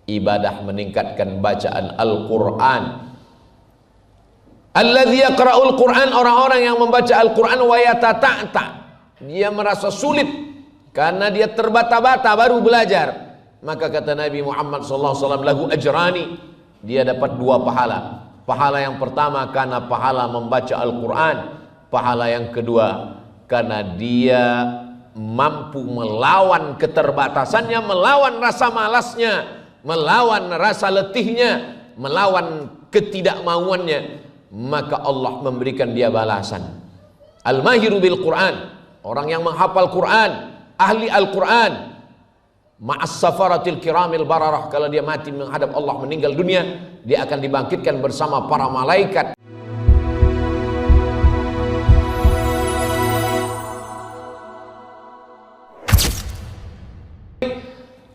ibadah meningkatkan bacaan Al-Quran. Alladzi yaqra'ul Quran, orang-orang yang membaca Al-Quran wa yatata'ta, dia merasa sulit karena dia terbata-bata baru belajar, maka kata Nabi Muhammad SAW, lahu ajrani, dia dapat 2 pahala. Pahala yang pertama karena pahala membaca Al-Quran, pahala yang kedua karena dia mampu melawan keterbatasannya, melawan rasa malasnya, melawan rasa letihnya, melawan ketidakmauannya, maka Allah memberikan dia balasan. Al-mahiru bil Quran, orang yang menghafal Quran, ahli Al-Quran, ma'as safaratil kiramil bararah, kalau dia mati menghadap Allah meninggal dunia, dia akan dibangkitkan bersama para malaikat.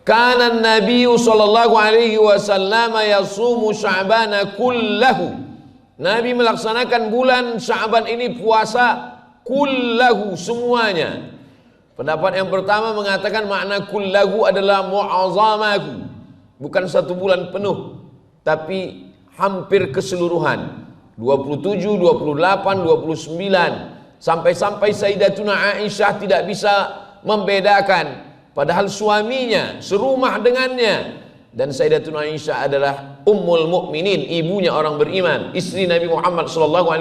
Kana Nabi sallallahu alaihi wasallam yasumu Sya'bana kullahu, Nabi melaksanakan bulan Sya'ban ini puasa kullahu, semuanya. Pendapat yang pertama mengatakan makna kullahu adalah mu'azamahu, bukan 1 bulan penuh, tapi hampir keseluruhan, 27, 28, 29, sampai-sampai Sayyidatuna Aisyah tidak bisa membedakan, padahal suaminya serumah dengannya. Dan Sayyidatuna Aisyah adalah ummul mukminin, ibunya orang beriman, istri Nabi Muhammad SAW.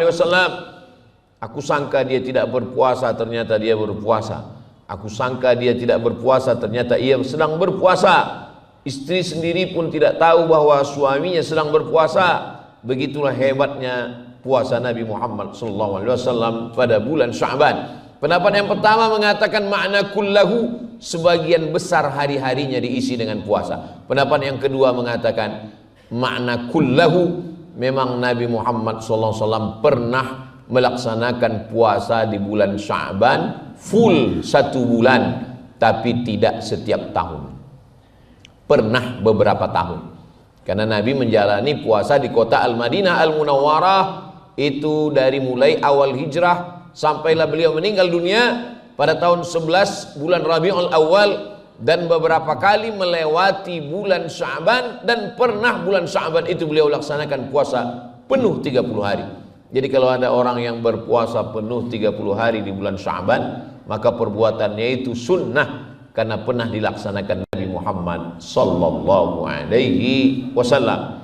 Aku sangka dia tidak berpuasa, ternyata dia berpuasa. Aku sangka dia tidak berpuasa, ternyata ia sedang berpuasa. Istri sendiri pun tidak tahu bahwa suaminya sedang berpuasa. Begitulah hebatnya puasa Nabi Muhammad SAW pada bulan Sya'ban. Pendapat yang pertama mengatakan makna kullahu, sebagian besar hari-harinya diisi dengan puasa. Pendapat yang kedua mengatakan makna kullahu, memang Nabi Muhammad SAW pernah melaksanakan puasa di bulan Sya'ban full 1 bulan, tapi tidak setiap tahun. Pernah beberapa tahun, karena Nabi menjalani puasa di kota Al-Madinah Al-Munawwarah itu dari mulai awal hijrah sampailah beliau meninggal dunia pada tahun 11 bulan Rabiul Awal, dan beberapa kali melewati bulan Sya'ban, dan pernah bulan Sya'ban itu beliau laksanakan puasa penuh 30 hari. Jadi kalau ada orang yang berpuasa penuh 30 hari di bulan Sya'ban, maka perbuatannya itu sunnah karena pernah dilaksanakan Nabi Muhammad sallallahu alaihi wasallam.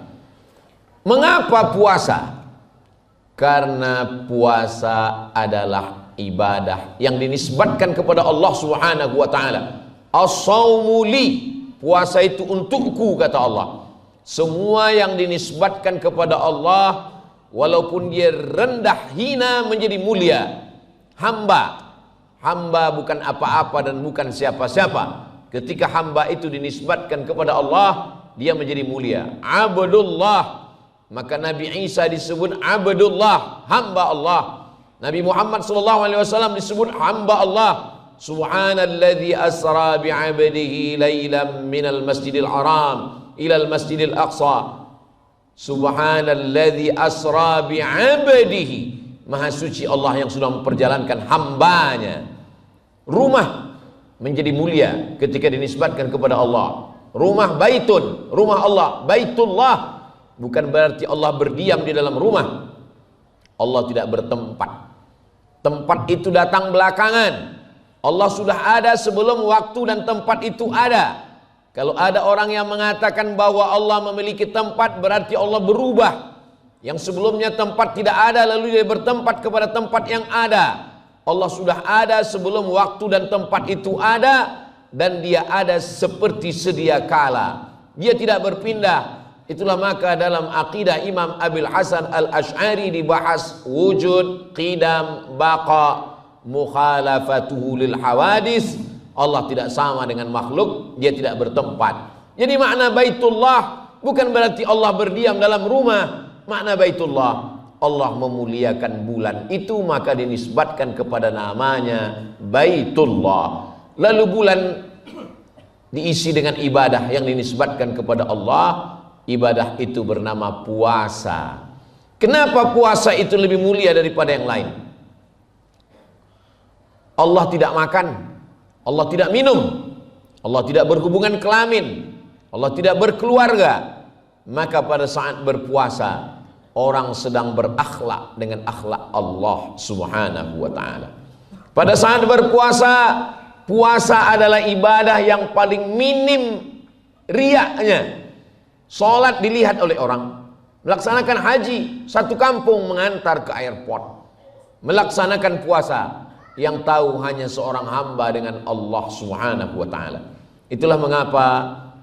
Mengapa puasa? Karena puasa adalah ibadah yang dinisbatkan kepada Allah Subhanahu wa taala. As-saumu li, puasa itu untukku, kata Allah. Semua yang dinisbatkan kepada Allah, walaupun dia rendah, hina, menjadi mulia. Hamba bukan apa-apa dan bukan siapa-siapa. Ketika hamba itu dinisbatkan kepada Allah, dia menjadi mulia. Abdullah, maka Nabi Isa disebut Abdullah, hamba Allah. Nabi Muhammad SAW disebut hamba Allah. Subhanalladzi asra bi'abdihi laylan minal masjidil haram ilal masjidil aqsa. Subhanalladzi asra bi'abdihi, maha suci Allah yang sudah memperjalankan hambanya. Rumah menjadi mulia ketika dinisbatkan kepada Allah. Rumah baitun, rumah Allah, baitullah, bukan berarti Allah berdiam di dalam rumah. Allah tidak bertempat. Tempat itu datang belakangan. Allah sudah ada sebelum waktu dan tempat itu ada. Kalau ada orang yang mengatakan bahwa Allah memiliki tempat, berarti Allah berubah. Yang sebelumnya tempat tidak ada, lalu dia bertempat kepada tempat yang ada. Allah sudah ada sebelum waktu dan tempat itu ada, dan dia ada seperti sedia kala. Dia tidak berpindah. Itulah maka dalam akidah Imam Abil Hasan Al-Asy'ari dibahas wujud, qidam, baqa, mukhalafatuhu lil hawadis. Allah tidak sama dengan makhluk, dia tidak bertempat. Jadi makna baitullah bukan berarti Allah berdiam dalam rumah. Makna baitullah, Allah memuliakan bulan itu, maka dinisbatkan kepada namanya baitullah. Lalu bulan diisi dengan ibadah yang dinisbatkan kepada Allah. Ibadah itu bernama puasa. Kenapa puasa itu lebih mulia daripada yang lain? Allah tidak makan, Allah tidak minum, Allah tidak berhubungan kelamin, Allah tidak berkeluarga, maka pada saat berpuasa orang sedang berakhlak dengan akhlak Allah Subhanahu wa ta'ala. Pada saat berpuasa, puasa adalah ibadah yang paling minim riaknya. Salat dilihat oleh orang, melaksanakan haji satu kampung mengantar ke airport, melaksanakan puasa yang tahu hanya seorang hamba dengan Allah Subhanahu wa ta'ala. Itulah mengapa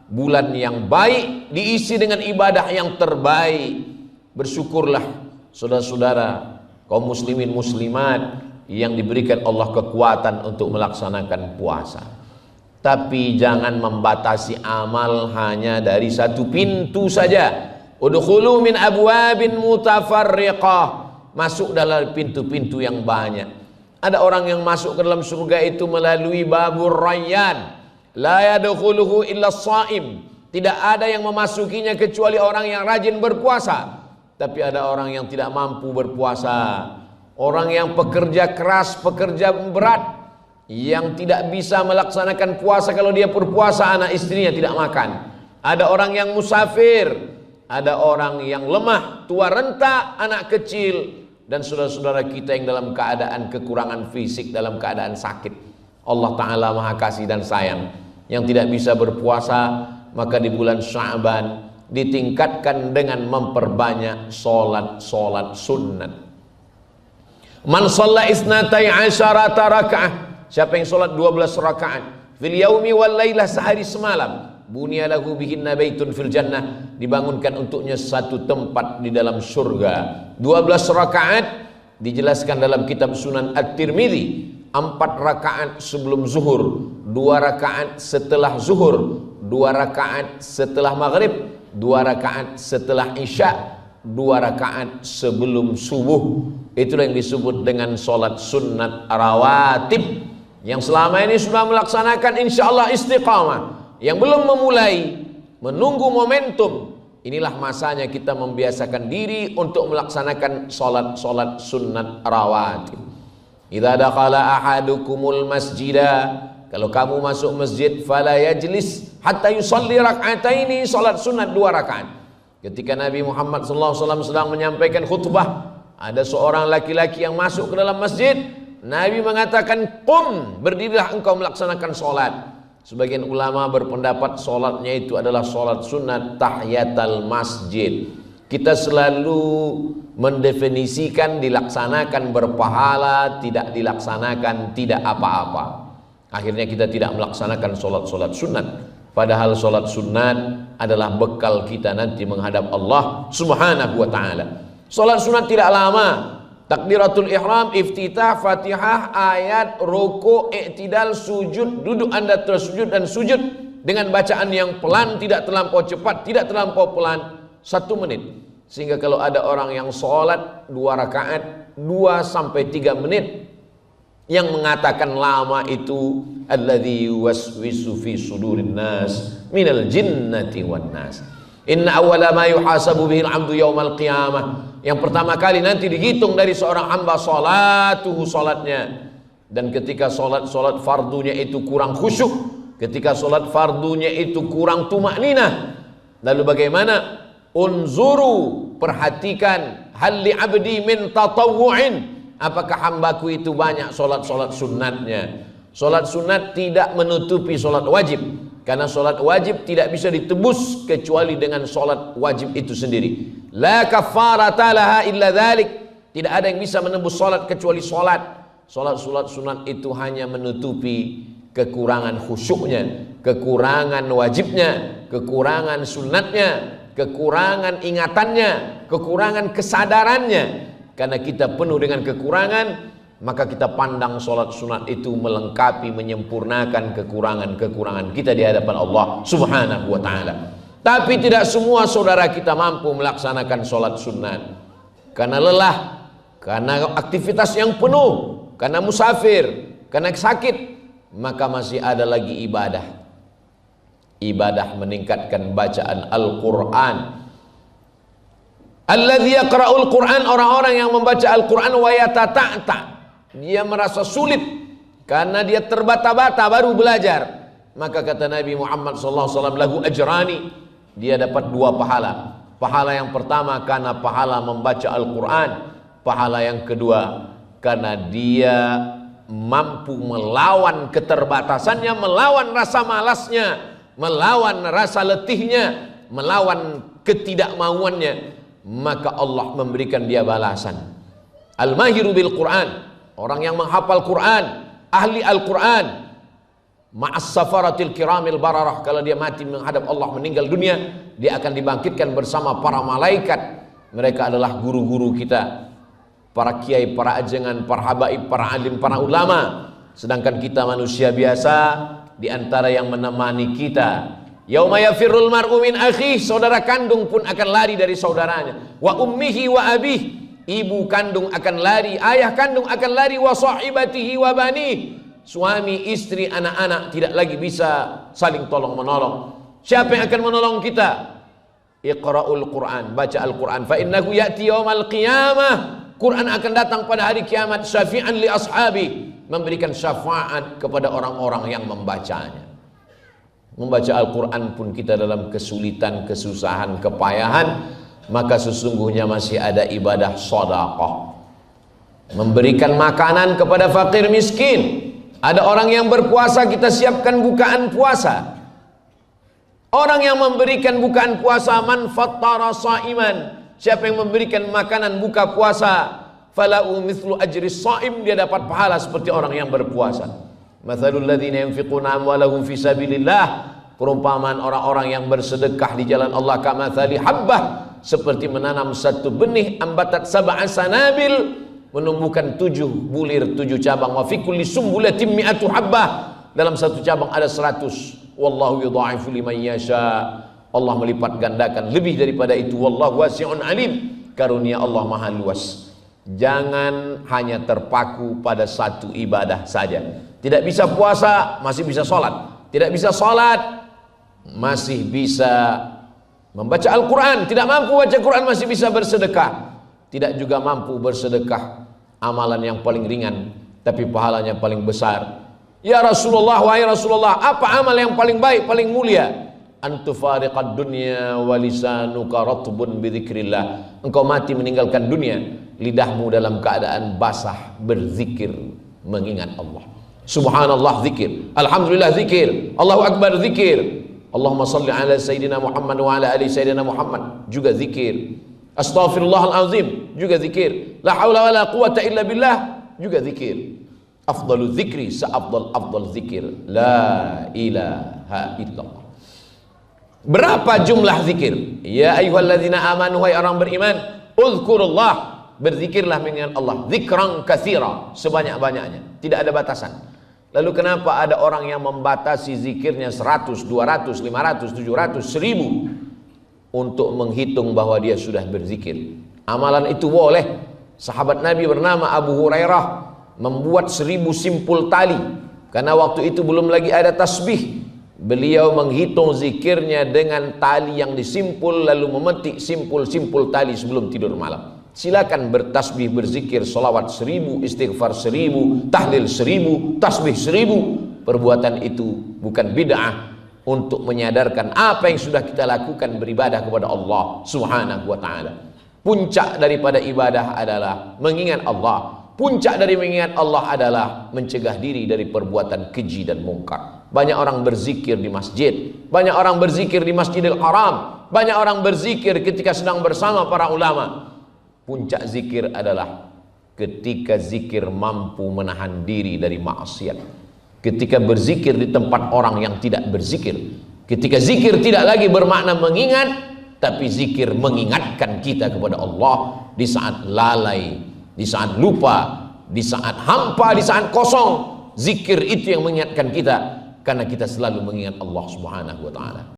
bulan yang baik diisi dengan ibadah yang terbaik. Bersyukurlah saudara-saudara kaum muslimin muslimat yang diberikan Allah kekuatan untuk melaksanakan puasa. Tapi jangan membatasi amal hanya dari satu pintu saja. Udkhulu min abwabin mutafarriqah, masuk dalam pintu-pintu yang banyak. Ada orang yang masuk ke dalam surga itu melalui babur rayyan, la yadkhuluhu illa shaim. Tidak ada yang memasukinya kecuali orang yang rajin berpuasa. Tapi ada orang yang tidak mampu berpuasa, orang yang pekerja keras, pekerja berat, yang tidak bisa melaksanakan puasa. Kalau dia berpuasa, anak istrinya tidak makan. Ada orang yang musafir, ada orang yang lemah, tua renta, anak kecil, dan saudara-saudara kita yang dalam keadaan kekurangan fisik, dalam keadaan sakit. Allah Ta'ala Maha Kasih dan Sayang. Yang tidak bisa berpuasa, maka di bulan Sya'ban ditingkatkan dengan memperbanyak solat sunat. Man shalla isnatai asyarata raka'ah, siapa yang solat 12 rakaat fil yaumi wal lailah, sehari semalam, bunya lahu bihinna baitun fil jannah, dibangunkan untuknya satu tempat di dalam surga. 12 rakaat dijelaskan dalam kitab Sunan At-Tirmidzi, 4 rakaat sebelum zuhur, 2 rakaat setelah zuhur, 2 rakaat setelah maghrib, 2 rakaat setelah isya, 2 rakaat sebelum subuh. Itulah yang disebut dengan solat sunnat rawatib. Yang selama ini sudah melaksanakan insyaallah istiqamah, yang belum memulai, menunggu momentum, inilah masanya kita membiasakan diri untuk melaksanakan solat sunnat rawatib. Idza dakhala ahadukumul masjidah, kalau kamu masuk masjid, fala yajlis hatta yusalli rak'ataini, salat sunat 2 rakaat. Ketika Nabi Muhammad SAW sedang menyampaikan khutbah, ada seorang laki-laki yang masuk ke dalam masjid. Nabi mengatakan, "Qum, berdirilah engkau melaksanakan salat." Sebagian ulama berpendapat salatnya itu adalah salat sunat tahiyatul masjid. Kita selalu mendefinisikan dilaksanakan berpahala, tidak dilaksanakan tidak apa-apa. Akhirnya kita tidak melaksanakan solat sunat. Padahal solat sunat adalah bekal kita nanti menghadap Allah Subhanahu wa ta'ala. Solat sunat tidak lama. Takbiratul ihram, iftitah, fatihah, ayat, ruku, i'tidal, sujud, duduk anda tersujud dan sujud dengan bacaan yang pelan, tidak terlampau cepat, tidak terlampau pelan, 1 menit. Sehingga kalau ada orang yang solat 2 rakaat 2 sampai 3 menit, yang mengatakan lama itu alladzi yuwaswisu fi sudurin nas minal jinnati wan nas. Inna awwala ma yuhasabu bihil 'abdu yaumal qiyamah. Yang pertama kali nanti dihitung dari seorang hamba salatuhu, salatnya. Dan ketika salat fardunya itu kurang khusyuk, ketika salat fardunya itu kurang tumakninah, lalu bagaimana? Unzuru, perhatikan, hal li 'abdi min tatawwu'in, apakah hambaku itu banyak solat sunatnya. Solat sunat tidak menutupi solat wajib, karena solat wajib tidak bisa ditebus kecuali dengan solat wajib itu sendiri. La kafarata laha illa dzalik, tidak ada yang bisa menembus solat kecuali solat. Solat sunat itu hanya menutupi kekurangan khusyuknya, kekurangan wajibnya, kekurangan sunatnya, kekurangan ingatannya, kekurangan kesadarannya. Karena kita penuh dengan kekurangan, maka kita pandang solat sunat itu melengkapi, menyempurnakan kekurangan-kekurangan kita di hadapan Allah Subhanahu wa ta'ala. Tapi tidak semua saudara kita mampu melaksanakan solat sunat. Karena lelah, karena aktivitas yang penuh, karena musafir, karena sakit, maka masih ada lagi ibadah. Ibadah meningkatkan bacaan Al-Quran. Alladzi yaqra'ul Qur'an, orang-orang yang membaca Al-Qur'an wa yatata'ta, dia merasa sulit karena dia terbata-bata baru belajar. maka kata Nabi Muhammad SAW, lahu ajrani, dia dapat 2 pahala. Pahala yang pertama karena pahala membaca Al-Quran, pahala yang kedua karena dia mampu melawan keterbatasannya, melawan rasa malasnya, melawan rasa letihnya, melawan ketidakmauannya, maka Allah memberikan dia balasan. Al-mahiru bil Quran, orang yang menghafal Quran, ahli Al-Quran, ma'as safaratil kiramil bararah, kalau dia mati menghadap Allah meninggal dunia, dia akan dibangkitkan bersama para malaikat. Mereka adalah guru-guru kita, para kiai, para ajengan, para habaib, para alim, para ulama. Sedangkan kita manusia biasa, di antara yang menemani kita, yauma yafirrul mar'u min akhihi, saudara kandung pun akan lari dari saudaranya, wa ummihi wa abih, ibu kandung akan lari, ayah kandung akan lari, wa sahibatihi wa banihi, suami, istri, anak-anak tidak lagi bisa saling tolong menolong. Siapa yang akan menolong kita? Iqra'ul Quran, baca Al-Quran, fa innahu ya'ti yaumal qiyamah, Quran akan datang pada hari kiamat, syafi'an li ashabi, memberikan syafaat kepada orang-orang yang membacanya. Membaca Al-Quran pun kita dalam kesulitan, kesusahan, kepayahan, maka sesungguhnya masih ada ibadah sedekah, memberikan makanan kepada fakir miskin. Ada orang yang berpuasa, kita siapkan bukaan puasa. Orang yang memberikan bukaan puasa, man fattara shaiman, siapa yang memberikan makanan buka puasa, falahu mithlu ajri shaim, dia dapat pahala seperti orang yang berpuasa. Mathalul ladzina yunfiquna amwalahum fi sabilillah, perumpamaan orang-orang yang bersedekah di jalan Allah, kamathali habbah, seperti menanam satu benih, ambatat sab'a sanabil, menumbuhkan 7 bulir, 7 cabang, wa fi kulli sumbulatin mi'atu habbah, dalam satu cabang ada 100. Wallahu yudha'ifu liman yasha, Allah melipat gandakan lebih daripada itu. Wallahu wasi'un alim, karunia Allah maha luas. Jangan hanya terpaku pada satu ibadah saja. Tidak bisa puasa, masih bisa sholat. Tidak bisa sholat, masih bisa membaca Al-Quran. Tidak mampu baca Quran, masih bisa bersedekah. Tidak juga mampu bersedekah, amalan yang paling ringan tapi pahalanya paling besar. Ya Rasulullah, wahai Rasulullah, apa amal yang paling baik, paling mulia? Antufariqad dunya wa lisanuka ratbun bidzikrillah, engkau mati meninggalkan dunia, lidahmu dalam keadaan basah berzikir, mengingat Allah. Subhanallah zikir, alhamdulillah zikir, Allahu akbar zikir, Allahumma salli ala sayyidina Muhammad wa ala ali sayyidina Muhammad juga zikir. Astaghfirullahalazim juga zikir. La haula wala quwata illa billah juga zikir. Afdalu zikri, seafdal zikir, la ilaha illallah. Berapa jumlah zikir? Ya ayyuhalladzina amanu, hai orang beriman, uzkurullah, berzikirlah mengingat Allah, zikran katsira, sebanyak-banyaknya, tidak ada batasan. Lalu kenapa ada orang yang membatasi zikirnya 100, 200, 500, 700, 1000 untuk menghitung bahwa dia sudah berzikir? Amalan itu boleh. Sahabat Nabi bernama Abu Hurairah membuat 1000 simpul tali, karena waktu itu belum lagi ada tasbih. Beliau menghitung zikirnya dengan tali yang disimpul, lalu memetik simpul-simpul tali sebelum tidur malam. Silakan bertasbih, berzikir, salawat 1000, istighfar 1000, tahlil 1000, tasbih 1000. Perbuatan itu bukan bid'ah, untuk menyadarkan apa yang sudah kita lakukan beribadah kepada Allah Subhanahu wa ta'ala. Puncak daripada ibadah adalah mengingat Allah. Puncak dari mengingat Allah adalah mencegah diri dari perbuatan keji dan mungkar. Banyak orang berzikir di masjid, banyak orang berzikir di Masjidil Haram, banyak orang berzikir ketika sedang bersama para ulama. Puncak zikir adalah ketika zikir mampu menahan diri dari maksiat. Ketika berzikir di tempat orang yang tidak berzikir. Ketika zikir tidak lagi bermakna mengingat, tapi zikir mengingatkan kita kepada Allah di saat lalai, di saat lupa, di saat hampa, di saat kosong. Zikir itu yang mengingatkan kita, karena kita selalu mengingat Allah Subhanahu wa ta'ala.